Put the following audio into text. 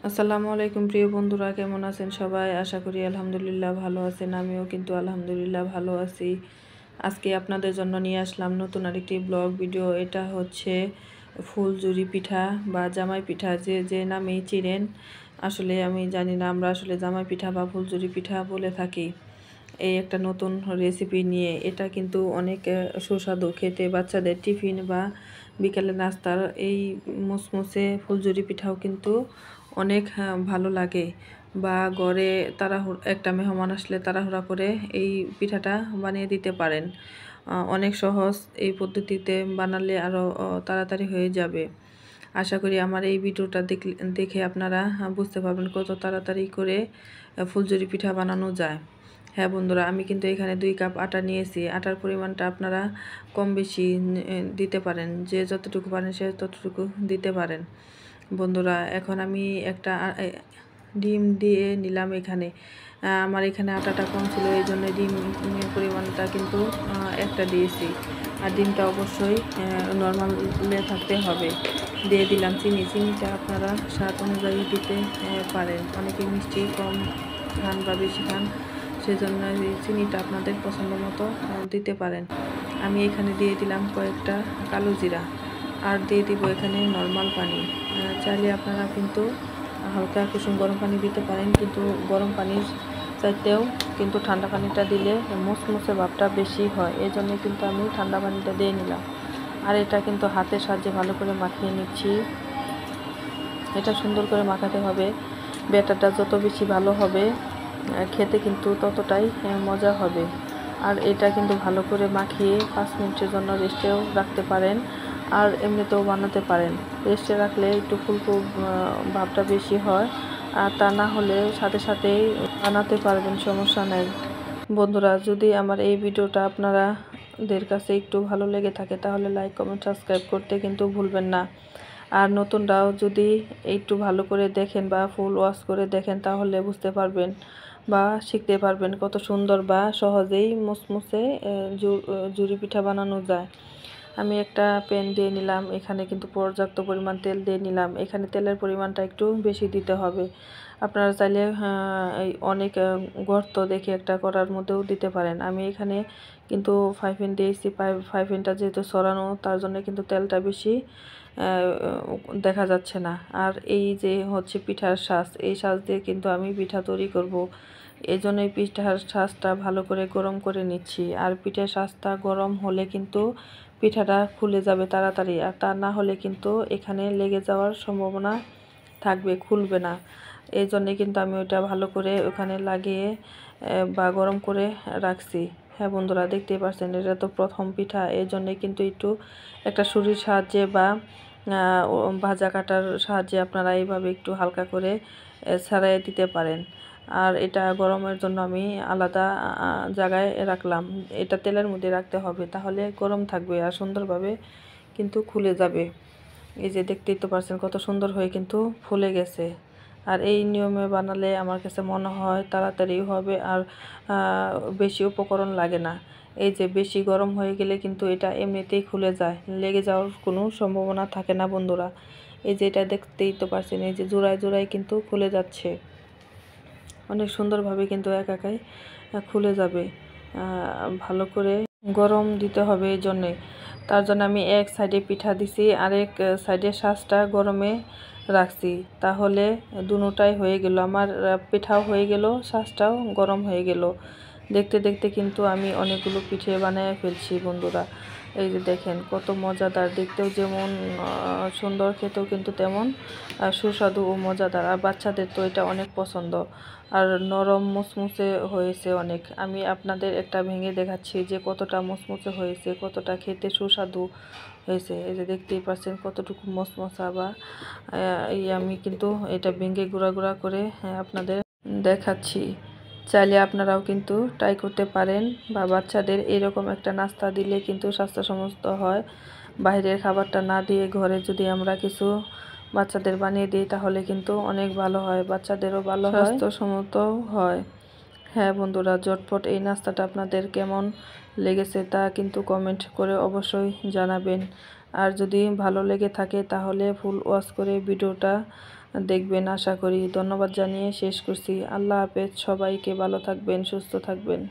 আসসালামু আলাইকুম প্রিয় বন্ধুরা, কেমন আছেন সবাই? আশা করি আলহামদুলিল্লাহ ভালো আছেন। আমিও কিন্তু আলহামদুলিল্লাহ ভালো আছি। আজকে আপনাদের জন্য নিয়ে আসলাম নতুন আরেকটি ব্লগ ভিডিও। এটা হচ্ছে ফুলঝুরি পিঠা বা জামাই পিঠা, যে যে নামেই চিনেন। আসলে আমি জানি না, আমরা আসলে জামাই পিঠা বা ফুলঝুরি পিঠা বলে থাকি। এই একটা নতুন রেসিপি নিয়ে, এটা কিন্তু অনেক সুস্বাদু খেতে। বাচ্চাদের টিফিন বা বিকালে নাস্তার এই মুসমুসে ফুলঝুরি পিঠাও কিন্তু অনেক ভালো লাগে। বা ঘরে একটা মেহমান আসলে তাড়াহুড়া করে এই পিঠাটা বানিয়ে দিতে পারেন। অনেক সহজ এই পদ্ধতিতে বানালে আরও তাড়াতাড়ি হয়ে যাবে। আশা করি আমার এই ভিডিওটা দেখে আপনারা বুঝতে পারবেন কত তাড়াতাড়ি করে ফুলঝুরি পিঠা বানানো যায়। হ্যাঁ বন্ধুরা, আমি কিন্তু এখানে 2 কাপ আটা নিয়েছি। আটার পরিমাণটা আপনারা কম বেশি দিতে পারেন, যে যতটুকু পারেন সে ততটুকু দিতে পারেন। বন্ধুরা, এখন আমি একটা ডিম দিয়ে নিলাম এখানে। আমার এখানে আটাটা কম ছিল, এই জন্য ডিমের পরিমাণটা কিন্তু একটা দিয়েছি। আর ডিমটা অবশ্যই নর্মালে থাকতে হবে। দিয়ে দিলাম চিনিটা আপনারা স্বাদ অনুযায়ী দিতে পারেন। অনেকে মিষ্টি কম খান বা বেশি খান, সেজন্য এই চিনিটা আপনাদের পছন্দ মতো দিতে পারেন। আমি এখানে দিয়ে দিলাম কয়েকটা কালো জিরা, আর দিয়ে দিব এখানে নর্মাল পানি। চাইলে আপনারা কিন্তু হালকা কুসুম গরম পানি দিতে পারেন, কিন্তু গরম পানির চাইতেও কিন্তু ঠান্ডা পানিটা দিলে মুসমুসে ভাবটা বেশি হয়। এই জন্য কিন্তু আমি ঠান্ডা পানিটা দিয়ে নিলাম। আর এটা কিন্তু হাতের সাহায্যে ভালো করে মাখিয়ে নিচ্ছি। এটা সুন্দর করে মাখাতে হবে। ব্যাটারটা যত বেশি ভালো হবে, খেতে কিন্তু ততটাই মজা হবে। আর এটা কিন্তু ভালো করে মাখিয়ে 5 মিনিটের জন্য রেস্টেও রাখতে পারেন, আর এমনিতেও বানাতে পারেন। রেস্টে রাখলে একটু ফুলকো ভাবটা বেশি হয়, আর তা না হলে সাথে সাথেই বানাতে পারবেন, সমস্যা নেই। বন্ধুরা, যদি আমার এই ভিডিওটা আপনাদের কাছে একটু ভালো লেগে থাকে তাহলে লাইক, কমেন্ট, সাবস্ক্রাইব করতে কিন্তু ভুলবেন না। আর নতুনরাও যদি একটু ভালো করে দেখেন বা ফুল ওয়াশ করে দেখেন তাহলে বুঝতে পারবেন বা শিখতে পারবেন কত সুন্দর বা সহজেই মুসমুসে ঝুরি পিঠা বানানো যায়। আমি একটা প্যান দিয়ে নিলাম, এখানে কিন্তু পর্যাপ্ত পরিমাণ তেল দিয়ে নিলাম। এখানে তেলের পরিমাণটা একটু বেশি দিতে হবে। আপনারা চাইলে এই অনেক গর্ত দেখে একটা কড়ার মধ্যেও দিতে পারেন। আমি এখানে কিন্তু 5 ইন দিয়েছি। 5 ইনটা যেহেতু সরানো, তার জন্য কিন্তু তেলটা বেশি দেখা যাচ্ছে না। আর এই যে হচ্ছে পিঠার শাঁস, এই শাঁস দিয়ে কিন্তু আমি পিঠা তৈরি করব। এই জন্য এই পিঠার শাঁসটা ভালো করে গরম করে নিচ্ছি। আর পিঠার শাঁসটা গরম হলে কিন্তু পিঠাটা খুলে যাবে তাড়াতাড়ি, আর তা না হলে কিন্তু এখানে লেগে যাওয়ার সম্ভাবনা থাকবে, খুলবে না। এই জন্যে কিন্তু আমি ওইটা ভালো করে ওখানে লাগিয়ে বা গরম করে রাখছি। হ্যাঁ বন্ধুরা, দেখতেই পাচ্ছেন এটা তো প্রথম পিঠা, এই জন্যে কিন্তু একটু একটা ছুরির সাহায্যে বা ভাজা কাটার সাহায্যে আপনারা এইভাবে একটু হালকা করে ছাড়াই দিতে পারেন। আর এটা গরমের জন্য আমি আলাদা জায়গায় রাখলাম। এটা তেলের মধ্যে রাখতে হবে, তাহলে গরম থাকবে আর সুন্দরভাবে কিন্তু খুলে যাবে। এই যে দেখতেই তো পারছেন কত সুন্দর হয়ে কিন্তু ফুলে গেছে। আর এই নিয়মে বানালে আমার কাছে মনে হয় তাড়াতাড়ি হবে, আর বেশি উপকরণ লাগে না। এই যে বেশি গরম হয়ে গেলে কিন্তু এটা এমনিতেই খুলে যায়, লেগে যাওয়ার কোনো সম্ভাবনা থাকে না বন্ধুরা। এই যে এটা দেখতেই তো পারছেন, এই যে জোড়ায় জোড়ায় কিন্তু খুলে যাচ্ছে। অনেক সুন্দরভাবে কিন্তু একাই খুলে যাবে। ভালো করে গরম দিতে হবে এই জন্যে। তার জন্য আমি এক সাইডে পিঠা দিছি, আরেক সাইডে শাঁসটা গরমে রাখছি। তাহলে দুটোটাই হয়ে গেল, আমার পিঠাও হয়ে গেল, শাঁসটাও গরম হয়ে গেল। দেখতে দেখতে কিন্তু আমি অনেকগুলো পিঠে বানিয়ে ফেলছি বন্ধুরা। এই যে দেখেন কত মজাদার, দেখতেও যেমন সুন্দর, খেতেও কিন্তু তেমন সুস্বাদু ও মজাদার। আর বাচ্চাদের তো এটা অনেক পছন্দ, আর নরম মুসমুসে হয়েছে অনেক। আমি আপনাদের একটা ভেঙে দেখাচ্ছি যে কতটা মুসমুসে হয়েছে, কতটা খেতে সুস্বাদু হয়েছে। এই যে দেখতেই পাচ্ছেন কতটুকু মশমশা বা আমি কিন্তু এটা ভেঙে গুঁড়া গুঁড়া করে আপনাদের দেখাচ্ছি। চাইলে আপনারাও কিন্তু ট্রাই করতে পারেন, বা বাচ্চাদের এরকম একটা নাস্তা দিলে কিন্তু স্বাস্থ্যসম্মত হয়। বাইরের খাবারটা না দিয়ে ঘরে যদি আমরা কিছু বাচ্চাদের বানিয়ে দিই তাহলে কিন্তু অনেক ভালো হয়, বাচ্চাদেরও ভালো হয়, স্বাস্থ্যসম্মত হয়। হ্যাঁ বন্ধুরা, ঝটপট এই নাস্তাটা আপনাদের কেমন লেগেছে তা কিন্তু কমেন্ট করে অবশ্যই জানাবেন। আর যদি ভালো লেগে থাকে তাহলে ফুল ওয়াচ করে ভিডিওটা দেখবেন আশা করি। ধন্যবাদ জানিয়ে শেষ করছি। আল্লাহ হাফেজ। সবাইকে ভালো থাকবেন, সুস্থ থাকবেন।